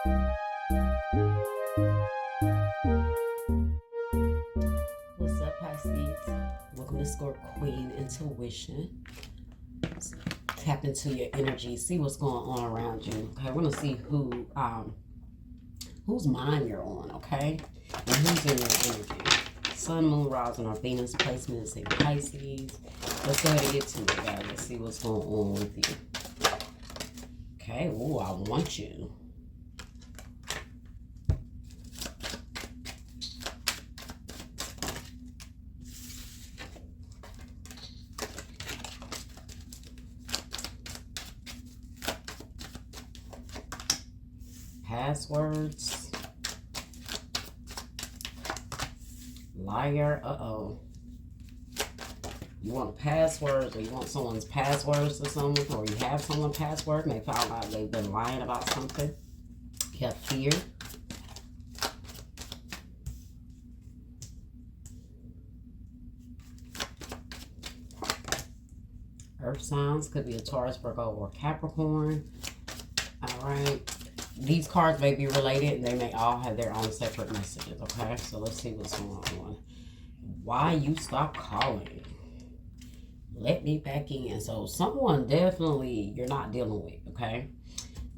What's up, Pisces? Welcome to Score Queen Intuition. Tap into your energy, see what's going on around you. Okay, we're gonna see whose mind you're on, okay? And who's in your energy. Sun, Moon, Rising, or Venus placements in Pisces. Let's go ahead and get to it, guys. Let's see what's going on with you. Okay, ooh, I want you. Passwords. Liar. Uh-oh. You want passwords, or you want someone's passwords to someone, or you have someone's password and they found out they've been lying about something. You have fear. Earth signs. Could be a Taurus, Virgo, or Capricorn. All right. These cards may be related, and they may all have their own separate messages, okay? So let's see what's going on. Why you stop calling? Let me back in. So someone definitely you're not dealing with, okay?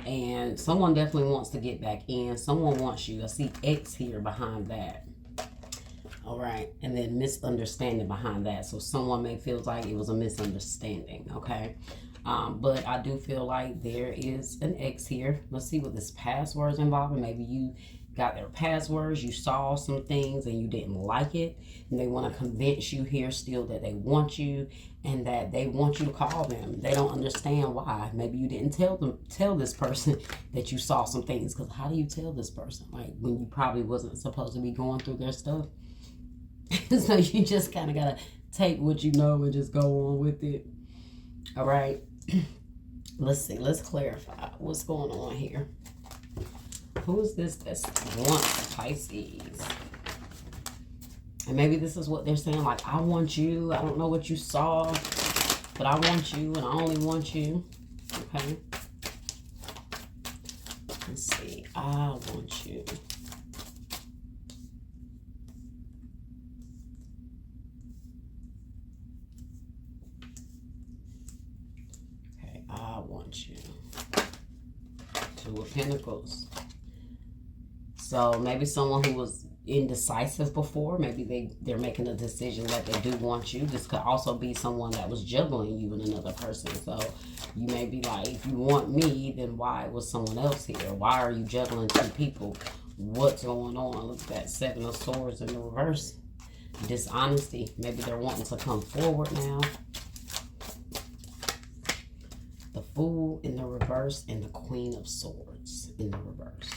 And someone definitely wants to get back in. Someone wants you. I see X here behind that. All right. And then misunderstanding behind that. So someone may feel like it was a misunderstanding, okay? But I do feel like there is an X here. Let's see what this password's involving. Maybe you got their passwords, you saw some things and you didn't like it, and they want to convince you here still that they want you and that they want you to call them. They don't understand why. Maybe you didn't tell this person that you saw some things, because how do you tell this person, like, when you probably wasn't supposed to be going through their stuff? So you just kind of gotta take what you know and just go on with it. All right. Let's see. Let's clarify what's going on here. Who is this that wants Pisces? And maybe this is what they're saying, like, I want you. I don't know what you saw, but I want you, and I only want you. Okay. Let's see. I want you. Okay, I want you. Two of Pentacles. So maybe someone who was indecisive before, maybe they're making a decision that they do want you. This could also be someone that was juggling you and another person. So you may be like, if you want me, then why was someone else here? Why are you juggling two people? What's going on? Look at that Seven of Swords in the reverse. Dishonesty. Maybe they're wanting to come forward now. The Fool in the reverse and the Queen of Swords in the reverse.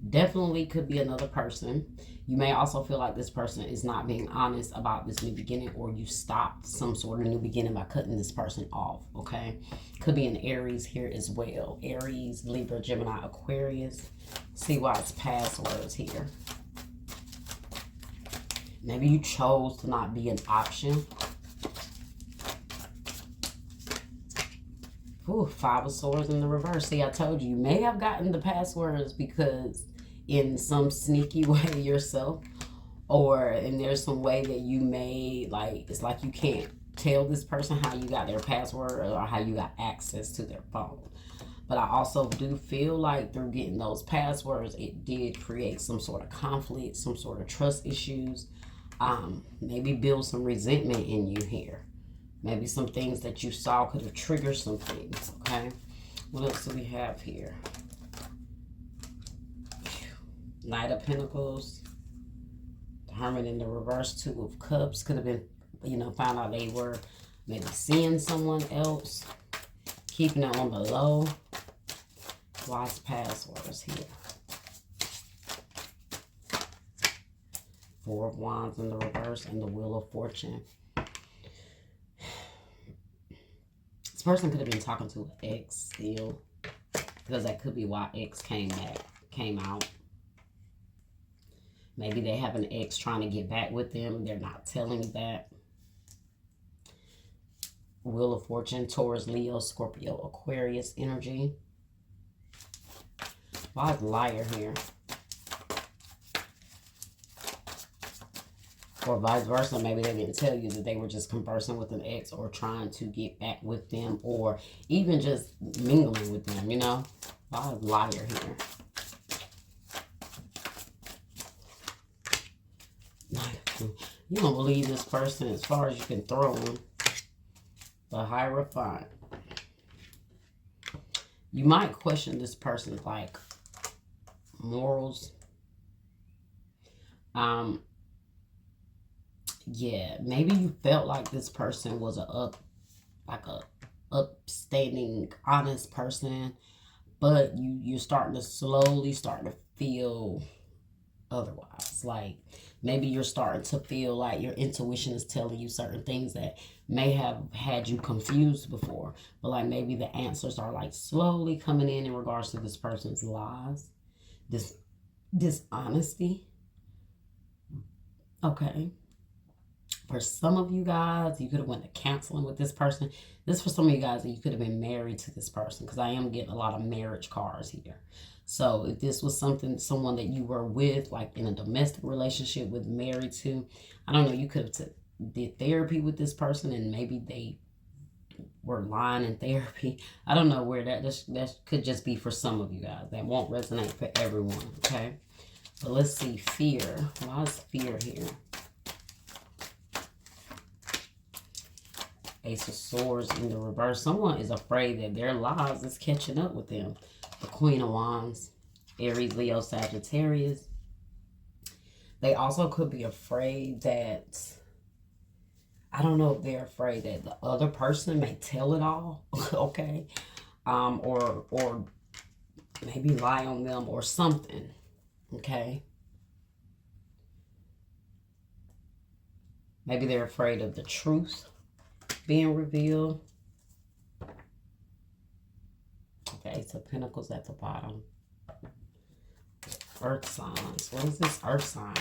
Definitely could be another person. You may also feel like this person is not being honest about this new beginning, or you stopped some sort of new beginning by cutting this person off, okay? Could be an Aries here as well. Aries, Libra, Gemini, Aquarius. See why it's passwords here. Maybe you chose to not be an option. Ooh, Five of Swords in the reverse. See, I told you, you may have gotten the passwords because in some sneaky way yourself, or and there's some way that you may, like, it's like you can't tell this person how you got their password or how you got access to their phone. But I also do feel like through getting those passwords, it did create some sort of conflict, some sort of trust issues, maybe build some resentment in you here. Maybe some things that you saw could have triggered some things, okay? What else do we have here? Knight of Pentacles. The Hermit in the reverse. Two of Cups. Could have been, found out they were maybe seeing someone else. Keeping it on the low. Wise passwords here. Four of Wands in the reverse and the Wheel of Fortune. This person could have been talking to an ex still, because that could be why X came out. Maybe they have an ex trying to get back with them. They're not telling you that. Wheel of Fortune, Taurus, Leo, Scorpio, Aquarius energy. Why is liar here? Or vice versa, maybe they didn't tell you that they were just conversing with an ex or trying to get back with them or even just mingling with them, you know? Why is liar here? You don't believe this person as far as you can throw them. The Hierophant. You might question this person's like morals. Yeah, maybe you felt like this person was a upstanding, honest person, but you're starting to slowly start to feel otherwise. Like maybe you're starting to feel like your intuition is telling you certain things that may have had you confused before, but like maybe the answers are like slowly coming in regards to this person's lies, this dishonesty. Okay. For some of you guys, you could have went to counseling with this person. This for some of you guys that you could have been married to this person, because I am getting a lot of marriage cards here. So if this was someone that you were with, like in a domestic relationship with, married to, I don't know, you could have did therapy with this person and maybe they were lying in therapy. I don't know where that could just be for some of you guys. That won't resonate for everyone, okay? But let's see, fear. Why is fear here? Ace of Swords in the reverse. Someone is afraid that their lives is catching up with them. The Queen of Wands, Aries, Leo, Sagittarius. They also could be afraid that, I don't know if they're afraid that the other person may tell it all, okay? Or maybe lie on them or something, okay? Maybe they're afraid of the truth being revealed. Okay, Ace of Pentacles at the bottom. Earth signs. What is this earth sign?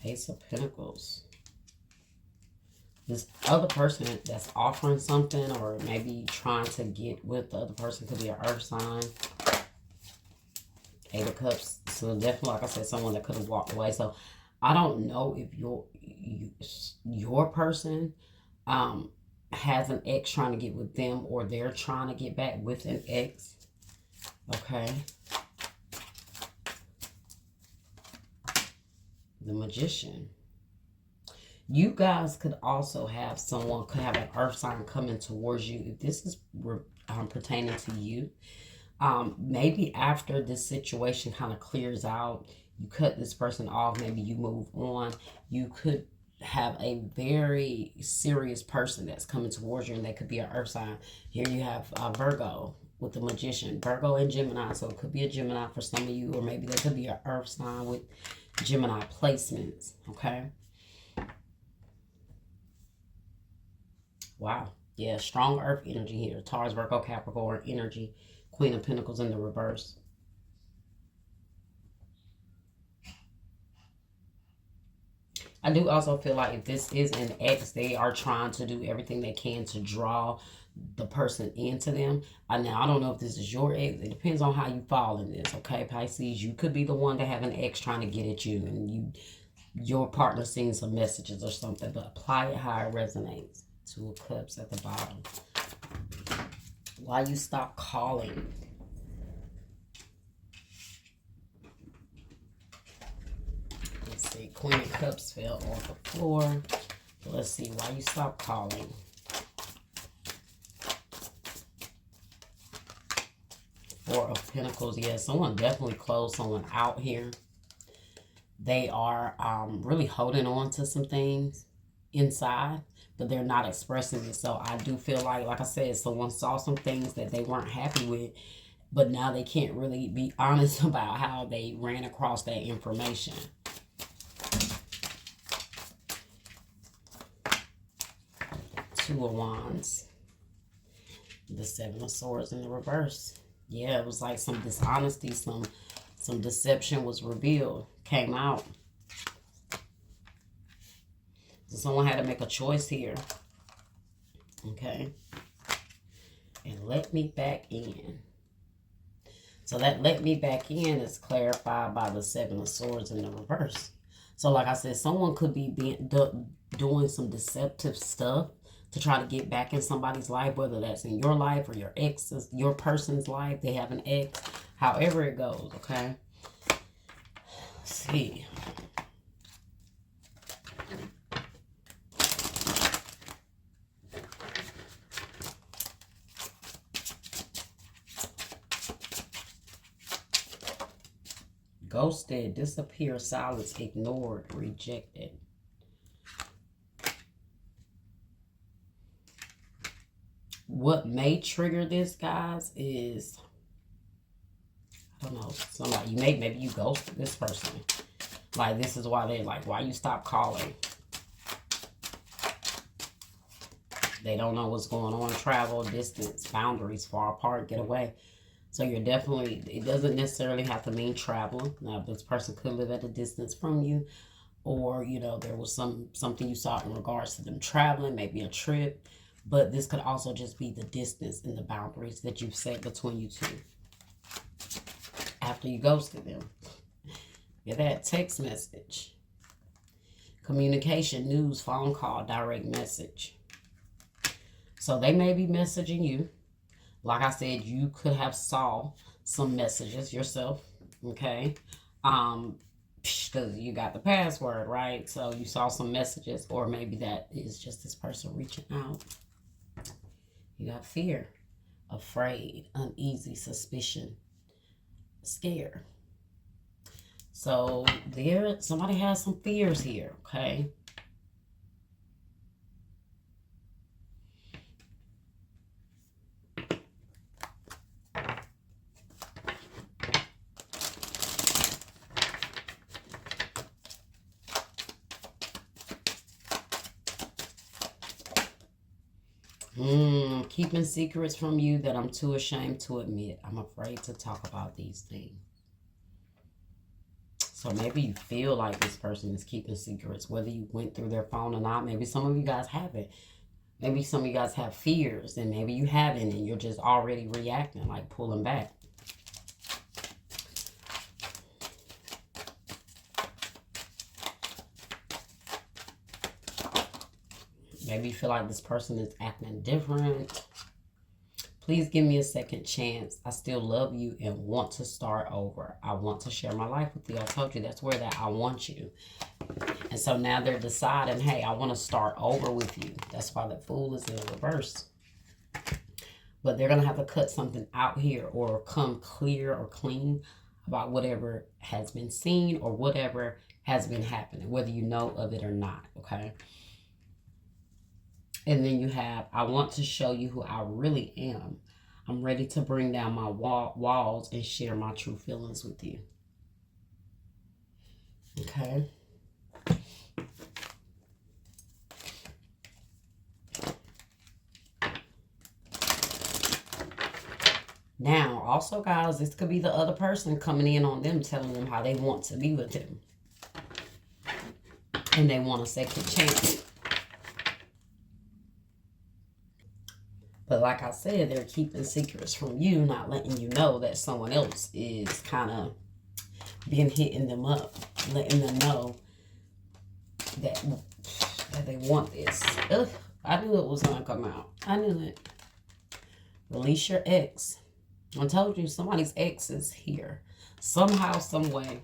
Ace of Pentacles. This other person that's offering something or maybe trying to get with the other person could be an earth sign. Eight of Cups. So definitely, like I said, someone that could have walked away. So I don't know if your person has an ex trying to get with them or they're trying to get back with an ex. Okay. The Magician. You guys could also have someone, could have an earth sign coming towards you. If this is pertaining to you, maybe after this situation kind of clears out, you cut this person off, maybe you move on, you could have a very serious person that's coming towards you, and they could be an earth sign. Here you have Virgo with the Magician, Virgo and Gemini, so it could be a Gemini for some of you, or maybe there could be an earth sign with Gemini placements, okay? Wow. Yeah, strong earth energy here. Taurus, Virgo, Capricorn energy. Queen of Pentacles in the reverse. I do also feel like if this is an ex, they are trying to do everything they can to draw the person into them. Now, I don't know if this is your ex. It depends on how you fall in this, okay, Pisces? You could be the one to have an ex trying to get at you, and your partner seeing some messages or something, but apply it how it resonates. Two of Cups at the bottom. Why you stop calling? Let's see. Queen of Cups fell on the floor. Let's see why you stop calling. Four of Pentacles. Yeah, someone definitely closed someone out here. They are really holding on to some things inside, but they're not expressing it. So I do feel like I said, someone saw some things that they weren't happy with, but now they can't really be honest about how they ran across that information. Two of Wands. The Seven of Swords in the reverse. Yeah, it was like some dishonesty, some deception was revealed, came out. So someone had to make a choice here. Okay. And let me back in. So that let me back in is clarified by the Seven of Swords in the reverse. So like I said, someone could be doing some deceptive stuff to try to get back in somebody's life, whether that's in your life or your ex's, your person's life. They have an ex, however it goes, okay? Let's see. Ghosted, disappeared, silenced, ignored, rejected. What may trigger this, guys, is, I don't know, somebody, maybe you ghosted this person. Like, this is why they're like, why you stop calling? They don't know what's going on. Travel, distance, boundaries, far apart, get away. So you're definitely, it doesn't necessarily have to mean traveling. Now, this person could live at a distance from you, or, you know, there was something you saw in regards to them traveling, maybe a trip. But this could also just be the distance and the boundaries that you've set between you two after you ghosted them. Get that text message, communication, news, phone call, direct message. So they may be messaging you. Like I said, you could have saw some messages yourself, okay? Because you got the password, right? So you saw some messages, or maybe that is just this person reaching out. You got fear, afraid, uneasy, suspicion, scared. So somebody has some fears here, okay? Keeping secrets from you that I'm too ashamed to admit. I'm afraid to talk about these things. So maybe you feel like this person is keeping secrets, whether you went through their phone or not. Maybe some of you guys haven't. Maybe some of you guys have fears, and maybe you haven't, and you're just already reacting, like pulling back. Maybe you feel like this person is acting different. Please give me a second chance. I still love you and want to start over. I want to share my life with you. I told you that's where that I want you. And so now they're deciding, hey, I want to start over with you. That's why the Fool is in reverse. But they're going to have to cut something out here or come clear or clean about whatever has been seen or whatever has been happening, whether you know of it or not, okay? And then you have, I want to show you who I really am. I'm ready to bring down my walls and share my true feelings with you. Okay. Now, also, guys, this could be the other person coming in on them, telling them how they want to be with him. And they want a second chance. But like I said, they're keeping secrets from you, not letting you know that someone else is kind of been hitting them up, letting them know that they want this. Ugh, I knew it was going to come out. I knew it. Release your ex. I told you somebody's ex is here. Somehow, some way.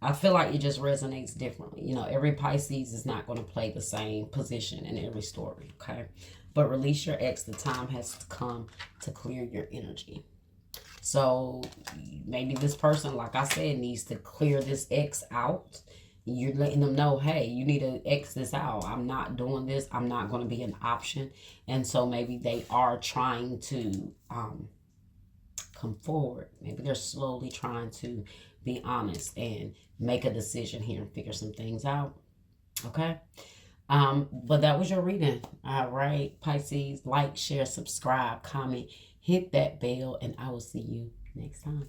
I feel like it just resonates differently. You know, every Pisces is not going to play the same position in every story, okay? But release your ex. The time has come to clear your energy. So maybe this person, like I said, needs to clear this ex out. You're letting them know, hey, you need to X this out. I'm not doing this. I'm not going to be an option. And so maybe they are trying to come forward. Maybe they're slowly trying to be honest and make a decision here and figure some things out. Okay? But that was your reading. All right, Pisces, like, share, subscribe, comment, hit that bell, and I will see you next time.